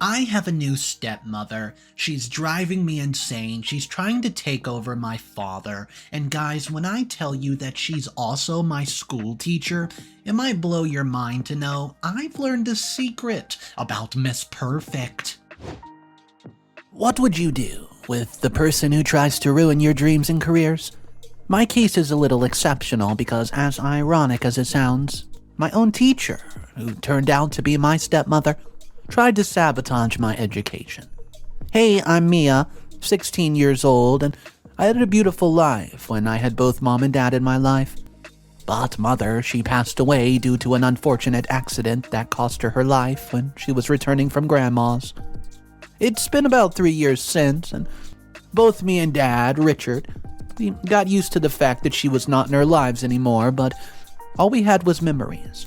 I have a new stepmother. She's driving me insane. She's trying to take over my father. And guys, when I tell you that she's also my school teacher, it might blow your mind to know I've learned a secret about Miss Perfect. What would you do with the person who tries to ruin your dreams and careers? My case is a little exceptional because, as ironic as it sounds, my own teacher, who turned out to be my stepmother, tried to sabotage my education. Hey, I'm Mia, 16 years old, and I had a beautiful life when I had both mom and dad in my life. But mother, she passed away due to an unfortunate accident that cost her life when she was returning from grandma's. It's been about 3 years since, and both me and dad, Richard, we got used to the fact that she was not in our lives anymore, but all we had was memories.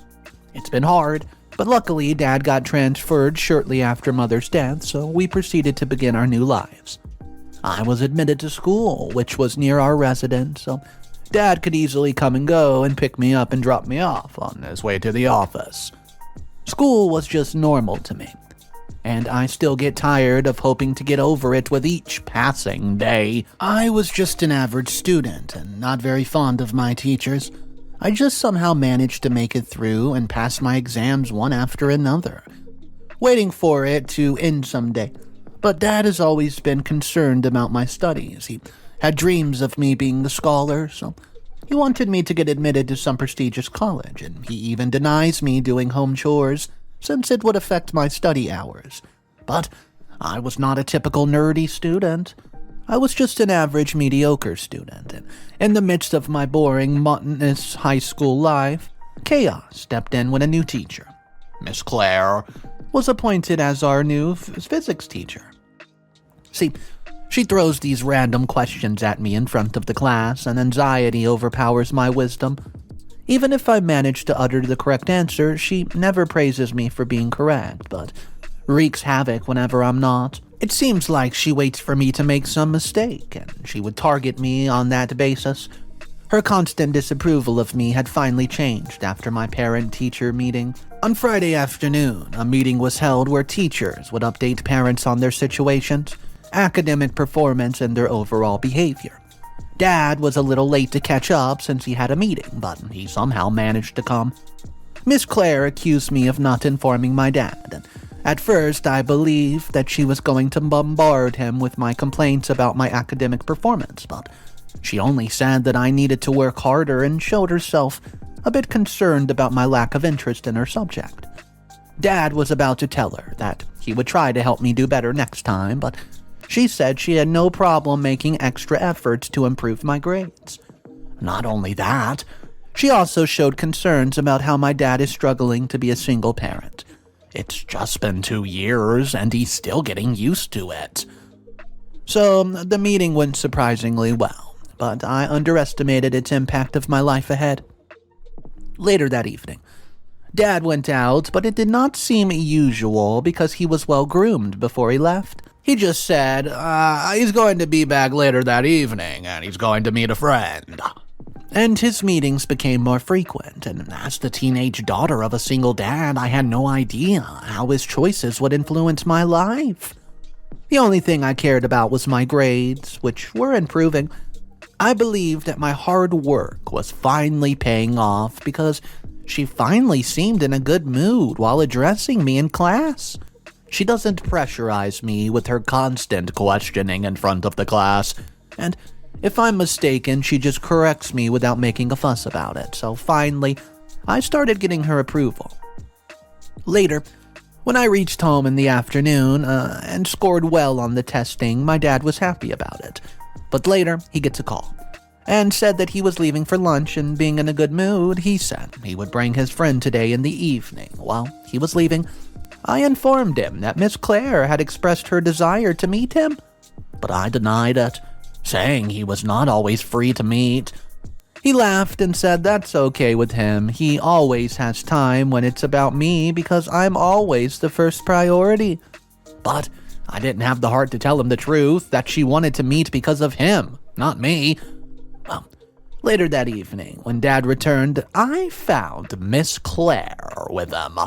It's been hard, but luckily dad got transferred shortly after mother's death, so we proceeded to begin our new lives. I was admitted to school, which was near our residence, so dad could easily come and go and pick me up and drop me off on his way to the office. School was just normal to me, and I still get tired of hoping to get over it with each passing day. I was just an average student and not very fond of my teachers. I just somehow managed to make it through and pass my exams one after another, waiting for it to end someday. But Dad has always been concerned about my studies. He had dreams of me being the scholar, so he wanted me to get admitted to some prestigious college, and he even denies me doing home chores since it would affect my study hours. But I was not a typical nerdy student. I was just an average, mediocre student, and in the midst of my boring, monotonous high school life, chaos stepped in when a new teacher, Miss Claire, was appointed as our new physics teacher. See, she throws these random questions at me in front of the class, and anxiety overpowers my wisdom. Even if I manage to utter the correct answer, she never praises me for being correct, but wreaks havoc whenever I'm not. It seems like she waits for me to make some mistake, and she would target me on that basis. Her constant disapproval of me had finally changed after my parent-teacher meeting. On Friday afternoon, a meeting was held where teachers would update parents on their situations, academic performance, and their overall behavior. Dad was a little late to catch up since he had a meeting, but he somehow managed to come. Miss Claire accused me of not informing my dad, and at first, I believed that she was going to bombard him with my complaints about my academic performance, but she only said that I needed to work harder and showed herself a bit concerned about my lack of interest in her subject. Dad was about to tell her that he would try to help me do better next time, but she said she had no problem making extra efforts to improve my grades. Not only that, she also showed concerns about how my dad is struggling to be a single parent. It's just been 2 years, and he's still getting used to it. So, the meeting went surprisingly well, but I underestimated its impact of my life ahead. Later that evening, Dad went out, but it did not seem usual because he was well-groomed before he left. He just said, he's going to be back later that evening, and he's going to meet a friend. And his meetings became more frequent, and as the teenage daughter of a single dad, I had no idea how his choices would influence my life. The only thing I cared about was my grades, which were improving. I believed that my hard work was finally paying off because she finally seemed in a good mood while addressing me in class. She doesn't pressurize me with her constant questioning in front of the class, and if I'm mistaken, she just corrects me without making a fuss about it, so finally, I started getting her approval. Later, when I reached home in the afternoon and scored well on the testing, my dad was happy about it. But later, he gets a call and said that he was leaving for lunch, and being in a good mood, he said he would bring his friend today in the evening. While he was leaving, I informed him that Miss Claire had expressed her desire to meet him, but I denied it, saying he was not always free to meet. He laughed and said that's okay with him. He always has time when it's about me because I'm always the first priority. But I didn't have the heart to tell him the truth, that she wanted to meet because of him, not me. Well, later that evening, when Dad returned, I found Miss Claire with him.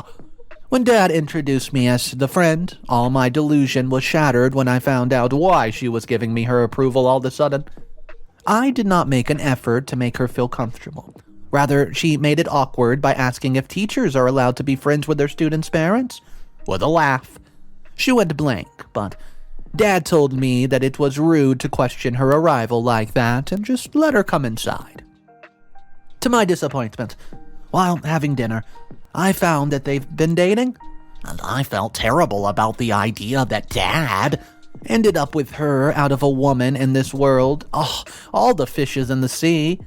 When Dad introduced me as the friend, all my delusion was shattered when I found out why she was giving me her approval all of a sudden. I did not make an effort to make her feel comfortable. Rather, she made it awkward by asking if teachers are allowed to be friends with their students' parents. With a laugh, she went blank, but Dad told me that it was rude to question her arrival like that and just let her come inside. To my disappointment, while having dinner, I found that they've been dating, and I felt terrible about the idea that Dad ended up with her out of a woman in this world. Oh, all the fishes in the sea.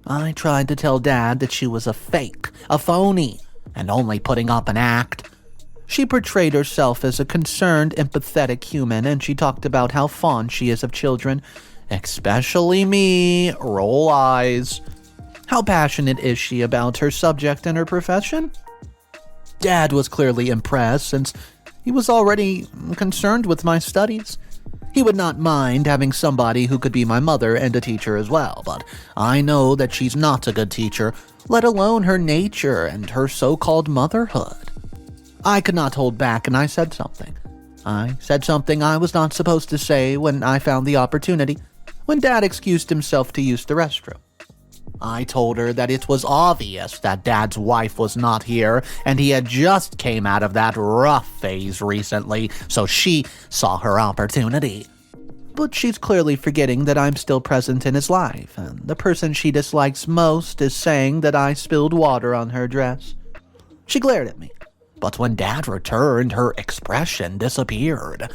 I tried to tell Dad that she was a fake, a phony, and only putting up an act. She portrayed herself as a concerned, empathetic human, and she talked about how fond she is of children, especially me. Roll eyes. How passionate is she about her subject and her profession? Dad was clearly impressed since he was already concerned with my studies. He would not mind having somebody who could be my mother and a teacher as well, but I know that she's not a good teacher, let alone her nature and her so-called motherhood. I could not hold back, and I said something. I said something I was not supposed to say when I found the opportunity, when Dad excused himself to use the restroom. I told her that it was obvious that Dad's wife was not here, and he had just came out of that rough phase recently, so she saw her opportunity. But she's clearly forgetting that I'm still present in his life, and the person she dislikes most is saying that I spilled water on her dress. She glared at me, but when Dad returned, her expression disappeared.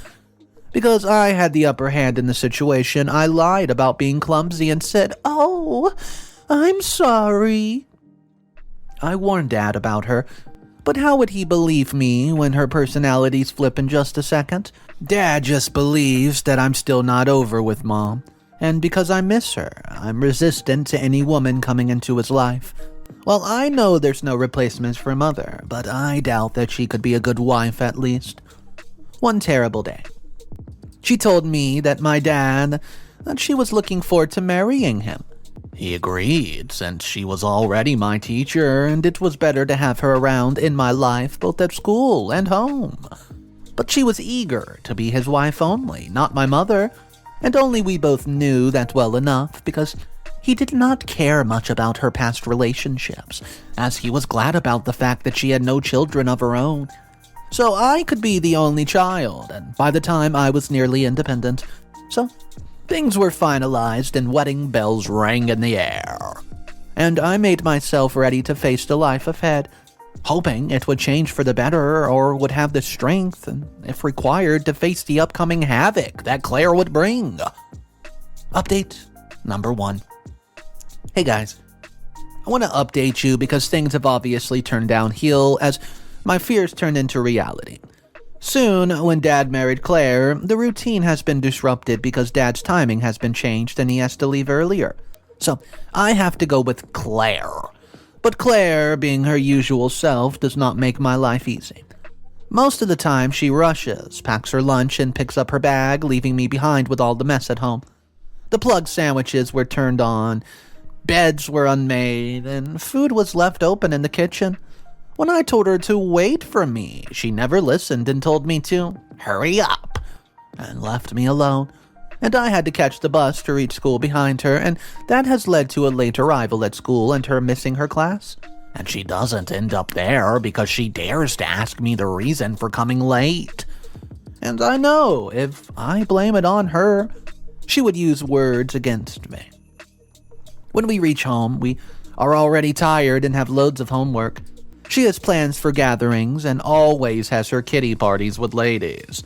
Because I had the upper hand in the situation, I lied about being clumsy and said, "Oh, I'm sorry." I warned Dad about her, but how would he believe me when her personalities flip in just a second? Dad just believes that I'm still not over with Mom, and because I miss her, I'm resistant to any woman coming into his life. Well, I know there's no replacement for Mother, but I doubt that she could be a good wife at least. One terrible day, she told me that she was looking forward to marrying him. He agreed, since she was already my teacher, and it was better to have her around in my life, both at school and home. But she was eager to be his wife only, not my mother, and only we both knew that well enough, because he did not care much about her past relationships, as he was glad about the fact that she had no children of her own. So I could be the only child, and by the time I was nearly independent, so things were finalized and wedding bells rang in the air. And I made myself ready to face the life ahead, hoping it would change for the better or would have the strength, and if required, to face the upcoming havoc that Claire would bring. Update number 1. Hey guys, I want to update you because things have obviously turned downhill as my fears turned into reality. Soon, when Dad married Claire, the routine has been disrupted because Dad's timing has been changed and he has to leave earlier. So, I have to go with Claire. But Claire, being her usual self, does not make my life easy. Most of the time, she rushes, packs her lunch, and picks up her bag, leaving me behind with all the mess at home. The plug sandwiches were turned on, beds were unmade, and food was left open in the kitchen. When I told her to wait for me, she never listened and told me to hurry up and left me alone. And I had to catch the bus to reach school behind her, and that has led to a late arrival at school and her missing her class. And she doesn't end up there because she dares to ask me the reason for coming late. And I know if I blame it on her, she would use words against me. When we reach home, we are already tired and have loads of homework. She has plans for gatherings and always has her kiddie parties with ladies,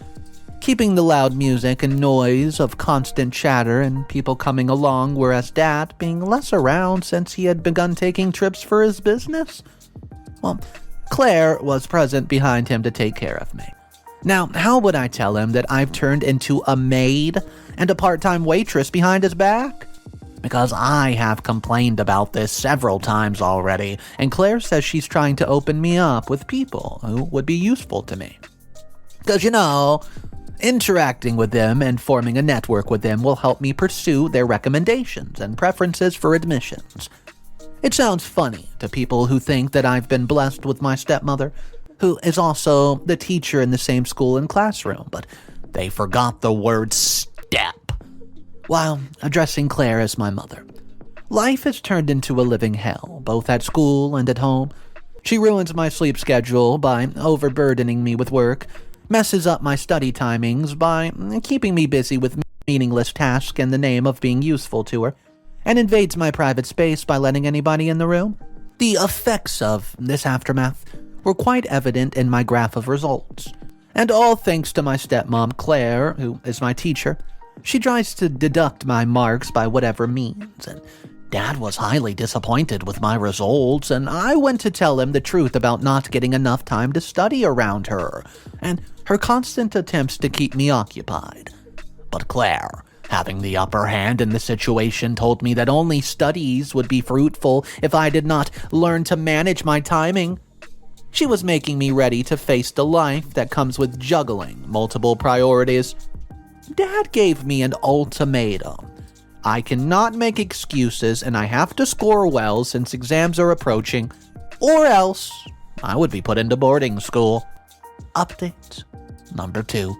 keeping the loud music and noise of constant chatter and people coming along, whereas Dad being less around since he had begun taking trips for his business. Well, Claire was present behind him to take care of me. Now, how would I tell him that I've turned into a maid and a part-time waitress behind his back? Because I have complained about this several times already, and Claire says she's trying to open me up with people who would be useful to me. Because, interacting with them and forming a network with them will help me pursue their recommendations and preferences for admissions. It sounds funny to people who think that I've been blessed with my stepmother, who is also the teacher in the same school and classroom, but they forgot the word step while addressing Claire as my mother. Life has turned into a living hell, both at school and at home. She ruins my sleep schedule by overburdening me with work, messes up my study timings by keeping me busy with meaningless tasks in the name of being useful to her, and invades my private space by letting anybody in the room. The effects of this aftermath were quite evident in my graph of results, and all thanks to my stepmom, Claire, who is my teacher. She tries to deduct my marks by whatever means, and Dad was highly disappointed with my results, and I went to tell him the truth about not getting enough time to study around her, and her constant attempts to keep me occupied. But Claire, having the upper hand in the situation, told me that only studies would be fruitful if I did not learn to manage my timing. She was making me ready to face the life that comes with juggling multiple priorities. Dad gave me an ultimatum. I cannot make excuses and I have to score well since exams are approaching, or else I would be put into boarding school. Update number 2.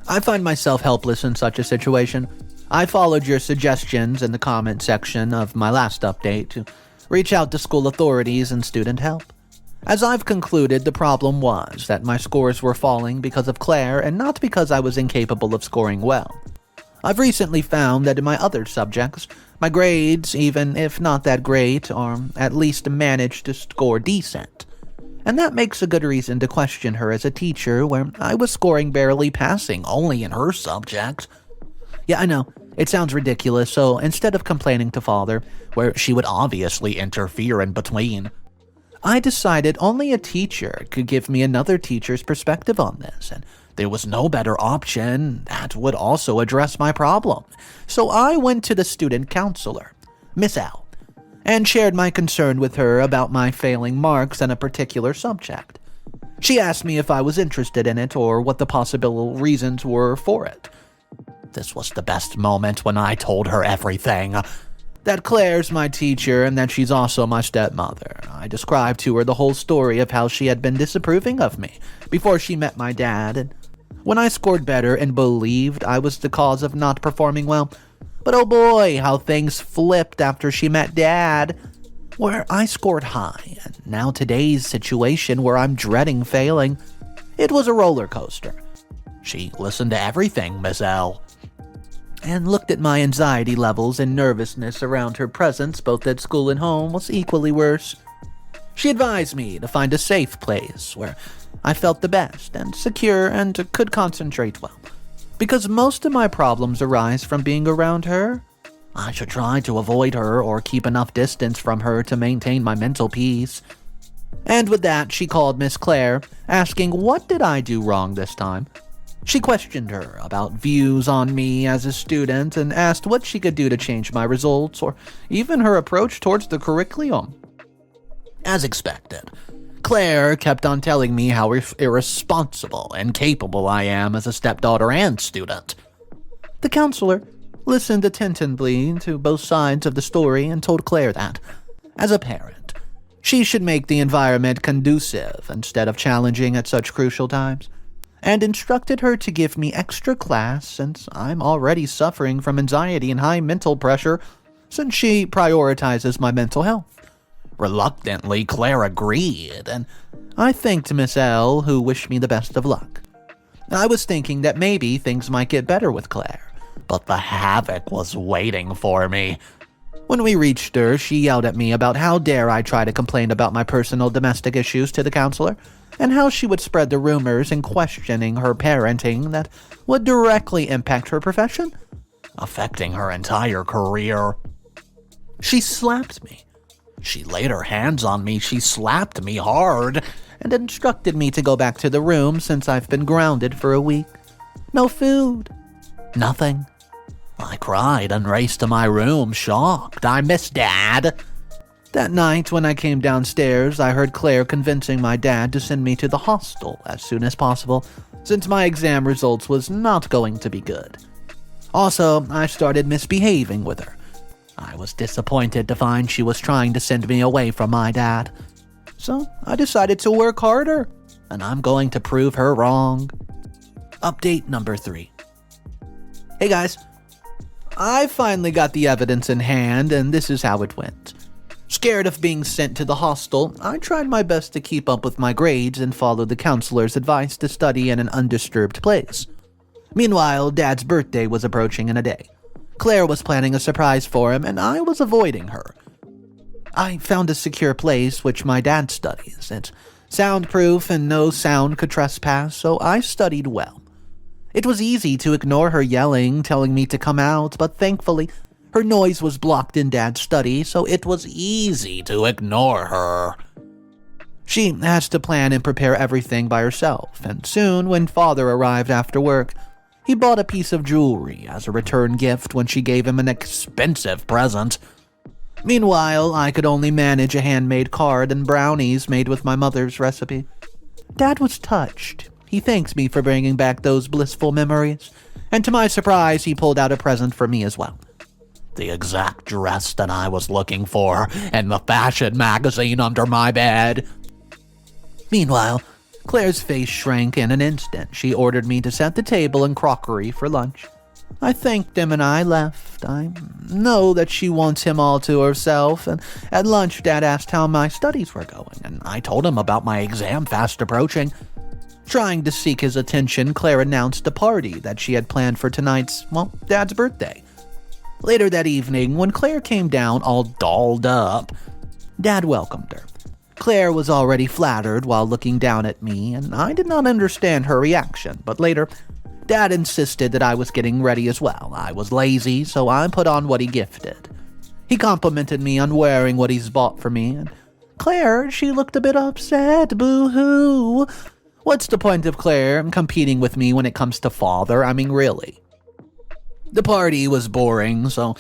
I find myself helpless in such a situation. I followed your suggestions in the comment section of my last update to reach out to school authorities and student help. As I've concluded, the problem was that my scores were falling because of Claire and not because I was incapable of scoring well. I've recently found that in my other subjects, my grades, even if not that great, are at least managed to score decent. And that makes a good reason to question her as a teacher, where I was scoring barely passing only in her subject. Yeah, I know, it sounds ridiculous, so instead of complaining to Father, where she would obviously interfere in between, I decided only a teacher could give me another teacher's perspective on this, and there was no better option that would also address my problem. So I went to the student counselor, Miss L, and shared my concern with her about my failing marks in a particular subject. She asked me if I was interested in it or what the possible reasons were for it. This was the best moment when I told her everything. That Claire's my teacher and that she's also my stepmother. I described to her the whole story of how she had been disapproving of me before she met my dad, and when I scored better and believed I was the cause of not performing well. But oh boy, how things flipped after she met Dad, where I scored high, and now today's situation where I'm dreading failing. It was a roller coaster. She listened to everything, Miss L, and looked at my anxiety levels and nervousness around her presence both at school and home was equally worse. She advised me to find a safe place where I felt the best and secure and could concentrate well. Because most of my problems arise from being around her, I should try to avoid her or keep enough distance from her to maintain my mental peace. And with that, she called Miss Claire, asking what did I do wrong this time. She questioned her about views on me as a student and asked what she could do to change my results or even her approach towards the curriculum. As expected, Claire kept on telling me how irresponsible and capable I am as a stepdaughter and student. The counselor listened attentively to both sides of the story and told Claire that, as a parent, she should make the environment conducive instead of challenging at such crucial times, and instructed her to give me extra class since I'm already suffering from anxiety and high mental pressure since she prioritizes my mental health. Reluctantly, Claire agreed, and I thanked Miss L, who wished me the best of luck. I was thinking that maybe things might get better with Claire, but the havoc was waiting for me. When we reached her, she yelled at me about how dare I try to complain about my personal domestic issues to the counselor, and how she would spread the rumors and questioning her parenting that would directly impact her profession, affecting her entire career. She slapped me. She laid her hands on me, she slapped me hard, and instructed me to go back to the room since I've been grounded for a week. No food. Nothing. I cried and raced to my room, shocked. I miss Dad. That night, when I came downstairs, I heard Claire convincing my dad to send me to the hostel as soon as possible, since my exam results was not going to be good. Also, I started misbehaving with her. I was disappointed to find she was trying to send me away from my dad. So I decided to work harder, and I'm going to prove her wrong. Update number 3. Hey guys, I finally got the evidence in hand, and this is how it went. Scared of being sent to the hostel, I tried my best to keep up with my grades and follow the counselor's advice to study in an undisturbed place. Meanwhile, Dad's birthday was approaching in a day. Claire was planning a surprise for him, and I was avoiding her. I found a secure place which my dad studies. It's soundproof and no sound could trespass, so I studied well. It was easy to ignore her yelling, telling me to come out, but thankfully, her noise was blocked in Dad's study, so it was easy to ignore her. She has to plan and prepare everything by herself, and soon, when Father arrived after work, he bought a piece of jewelry as a return gift when she gave him an expensive present. Meanwhile, I could only manage a handmade card and brownies made with my mother's recipe. Dad was touched. He thanked me for bringing back those blissful memories, and to my surprise, he pulled out a present for me as well. The exact dress that I was looking for, and the fashion magazine under my bed. Meanwhile, Claire's face shrank in an instant. She ordered me to set the table and crockery for lunch. I thanked him and I left. I know that she wants him all to herself, and at lunch Dad asked how my studies were going, and I told him about my exam fast approaching. Trying to seek his attention, Claire announced a party that she had planned for tonight's, Dad's birthday. Later that evening, when Claire came down all dolled up, Dad welcomed her. Claire was already flattered while looking down at me, and I did not understand her reaction, but later, Dad insisted that I was getting ready as well. I was lazy, so I put on what he gifted. He complimented me on wearing what he's bought for me, and Claire, she looked a bit upset, boo-hoo. What's the point of Claire competing with me when it comes to Father? I mean, really. The party was boring, so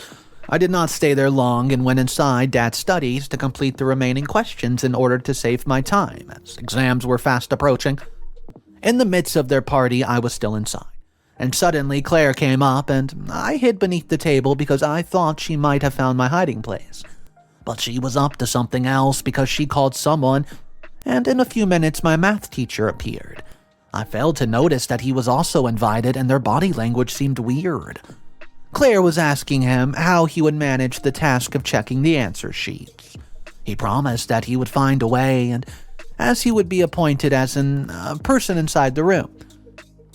I did not stay there long and went inside Dad's studies to complete the remaining questions in order to save my time, as exams were fast approaching. In the midst of their party, I was still inside, and suddenly Claire came up, and I hid beneath the table because I thought she might have found my hiding place. But she was up to something else because she called someone, and in a few minutes my math teacher appeared. I failed to notice that he was also invited, and their body language seemed weird. Claire was asking him how he would manage the task of checking the answer sheets. He promised that he would find a way, and as he would be appointed as a person inside the room.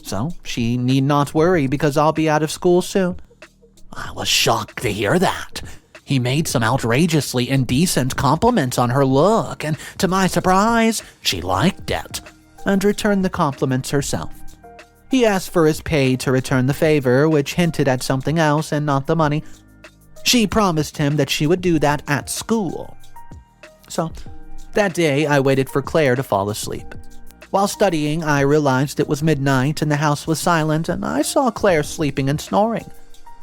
So she need not worry because I'll be out of school soon. I was shocked to hear that. He made some outrageously indecent compliments on her look, and to my surprise, she liked it, and returned the compliments herself. He asked for his pay to return the favor, which hinted at something else and not the money. She promised him that she would do that at school. So, that day, I waited for Claire to fall asleep. While studying, I realized it was midnight and the house was silent, and I saw Claire sleeping and snoring.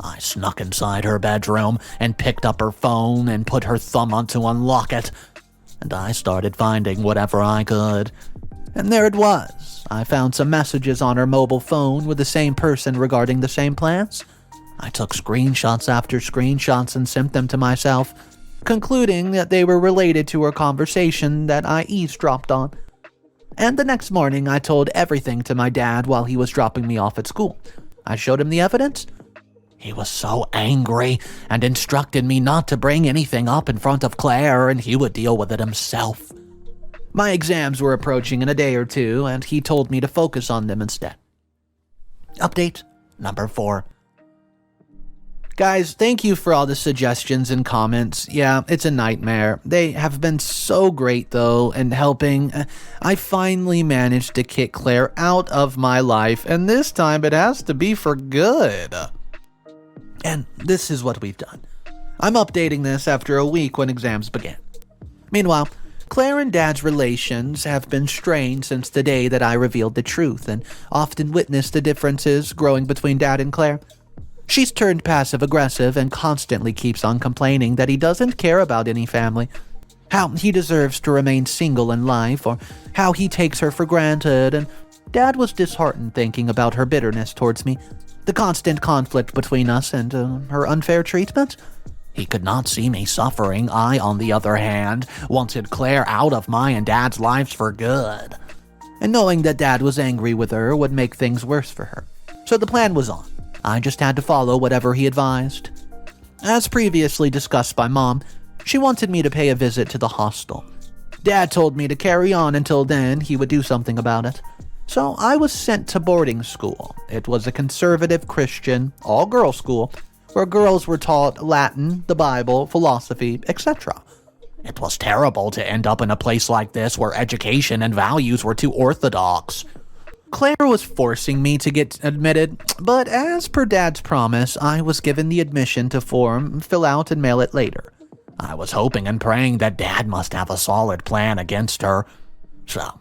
I snuck inside her bedroom and picked up her phone and put her thumb on to unlock it, and I started finding whatever I could. And there it was. I found some messages on her mobile phone with the same person regarding the same plans. I took screenshots after screenshots and sent them to myself, concluding that they were related to her conversation that I eavesdropped on. And the next morning, I told everything to my dad while he was dropping me off at school. I showed him the evidence. He was so angry and instructed me not to bring anything up in front of Claire, and he would deal with it himself. My exams were approaching in a day or two, and he told me to focus on them instead. Update number 4. Guys, thank you for all the suggestions and comments. Yeah, it's a nightmare. They have been so great, though, in helping. I finally managed to kick Claire out of my life, and this time it has to be for good. And this is what we've done. I'm updating this after a week when exams began. Meanwhile, Claire and Dad's relations have been strained since the day that I revealed the truth, and often witnessed the differences growing between Dad and Claire. She's turned passive-aggressive and constantly keeps on complaining that he doesn't care about any family, how he deserves to remain single in life, or how he takes her for granted, and Dad was disheartened thinking about her bitterness towards me, the constant conflict between us, and her unfair treatment. He could not see me suffering. I, on the other hand, wanted Claire out of my and Dad's lives for good. And knowing that Dad was angry with her would make things worse for her. So the plan was on. I just had to follow whatever he advised. As previously discussed by Mom, she wanted me to pay a visit to the hostel. Dad told me to carry on until then he would do something about it. So I was sent to boarding school. It was a conservative Christian, all-girls school, where girls were taught Latin, the Bible, philosophy, etc. It was terrible to end up in a place like this where education and values were too orthodox. Claire was forcing me to get admitted, but as per Dad's promise, I was given the admission form, fill out, and mail it later. I was hoping and praying that Dad must have a solid plan against her. So,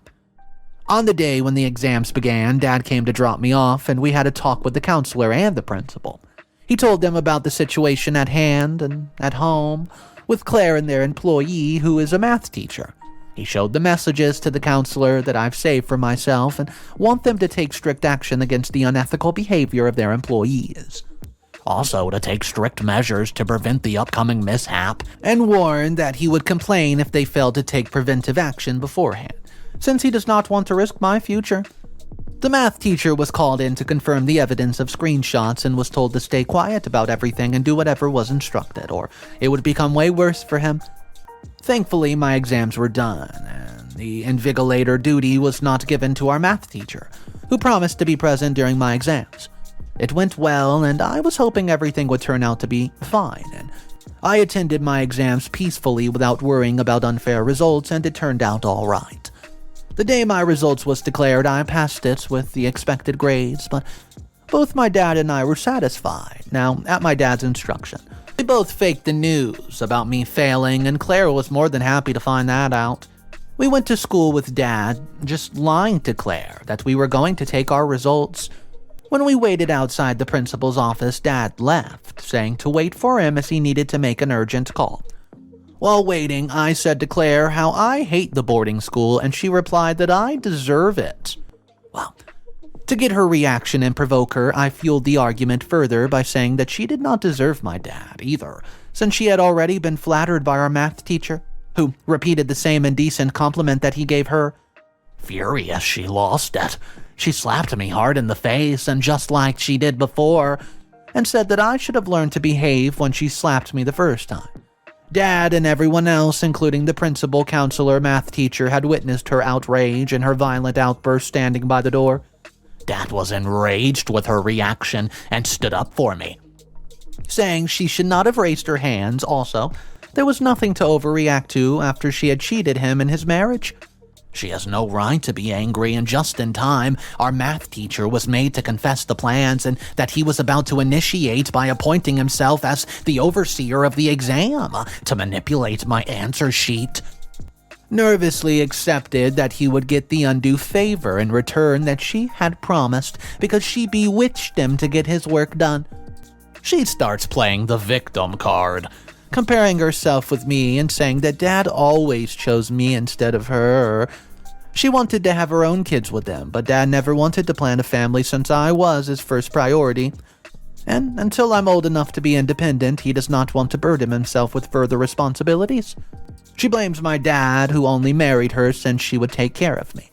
on the day when the exams began, Dad came to drop me off, and we had a talk with the counselor and the principal. He told them about the situation at hand and at home, with Claire and their employee, who is a math teacher. He showed the messages to the counselor that I've saved for myself and want them to take strict action against the unethical behavior of their employees. Also, to take strict measures to prevent the upcoming mishap, and warned that he would complain if they failed to take preventive action beforehand, since he does not want to risk my future. The math teacher was called in to confirm the evidence of screenshots and was told to stay quiet about everything and do whatever was instructed, or it would become way worse for him. Thankfully, my exams were done, and the invigilator duty was not given to our math teacher, who promised to be present during my exams. It went well, and I was hoping everything would turn out to be fine, and I attended my exams peacefully without worrying about unfair results, and it turned out all right. The day my results was declared, I passed it with the expected grades, but both my dad and I were satisfied. Now, at my dad's instruction, we both faked the news about me failing, and Claire was more than happy to find that out. We went to school with Dad, just lying to Claire that we were going to take our results. When we waited outside the principal's office, Dad left, saying to wait for him as he needed to make an urgent call. While waiting, I said to Claire how I hate the boarding school, and she replied that I deserve it. Well, to get her reaction and provoke her, I fueled the argument further by saying that she did not deserve my dad either, since she had already been flattered by our math teacher, who repeated the same indecent compliment that he gave her. Furious, she lost it. She slapped me hard in the face, and just like she did before, and said that I should have learned to behave when she slapped me the first time. Dad and everyone else, including the principal, counselor, math teacher, had witnessed her outrage and her violent outburst standing by the door. Dad was enraged with her reaction and stood up for me, saying she should not have raised her hands. Also, there was nothing to overreact to after she had cheated him in his marriage. She has no right to be angry, and just in time, our math teacher was made to confess the plans and that he was about to initiate by appointing himself as the overseer of the exam to manipulate my answer sheet. Nervously accepted that he would get the undue favor in return that she had promised because she bewitched him to get his work done. She starts playing the victim card, comparing herself with me and saying that Dad always chose me instead of her. She wanted to have her own kids with them, but Dad never wanted to plan a family since I was his first priority. And until I'm old enough to be independent, he does not want to burden himself with further responsibilities. She blames my dad, who only married her since she would take care of me.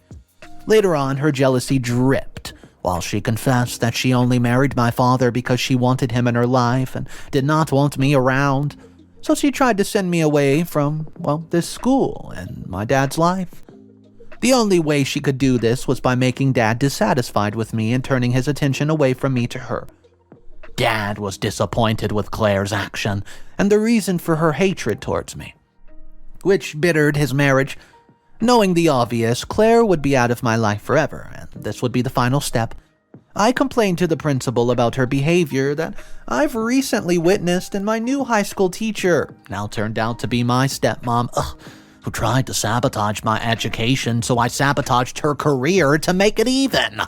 Later on, her jealousy dripped, while she confessed that she only married my father because she wanted him in her life and did not want me around. So she tried to send me away from, this school and my dad's life. The only way she could do this was by making Dad dissatisfied with me and turning his attention away from me to her. Dad was disappointed with Claire's action and the reason for her hatred towards me, which bittered his marriage. Knowing the obvious, Claire would be out of my life forever, and this would be the final step. I complained to the principal about her behavior that I've recently witnessed in my new high school teacher, now turned out to be my stepmom, who tried to sabotage my education, so I sabotaged her career to make it even.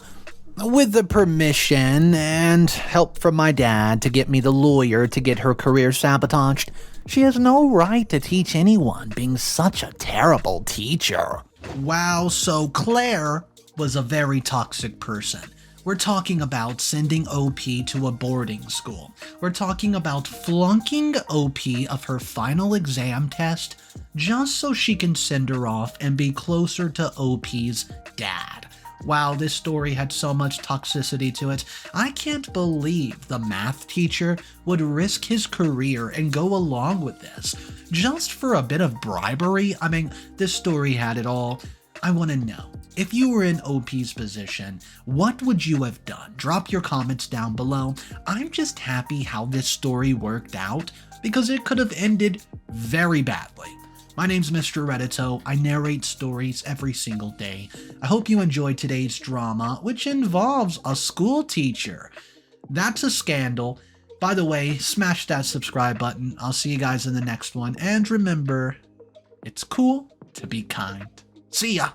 With the permission and help from my dad to get me the lawyer to get her career sabotaged, she has no right to teach anyone, being such a terrible teacher. Wow, so Claire was a very toxic person. We're talking about sending OP to a boarding school. We're talking about flunking OP of her final exam test just so she can send her off and be closer to OP's dad. Wow, this story had so much toxicity to it. I can't believe the math teacher would risk his career and go along with this just for a bit of bribery. I mean, this story had it all. I want to know, if you were in OP's position, what would you have done? Drop your comments down below. I'm just happy how this story worked out because it could have ended very badly. My name's Mr. Reddito. I narrate stories every single day. I hope you enjoyed today's drama, which involves a school teacher. That's a scandal. By the way, smash that subscribe button. I'll see you guys in the next one. And remember, it's cool to be kind. See ya!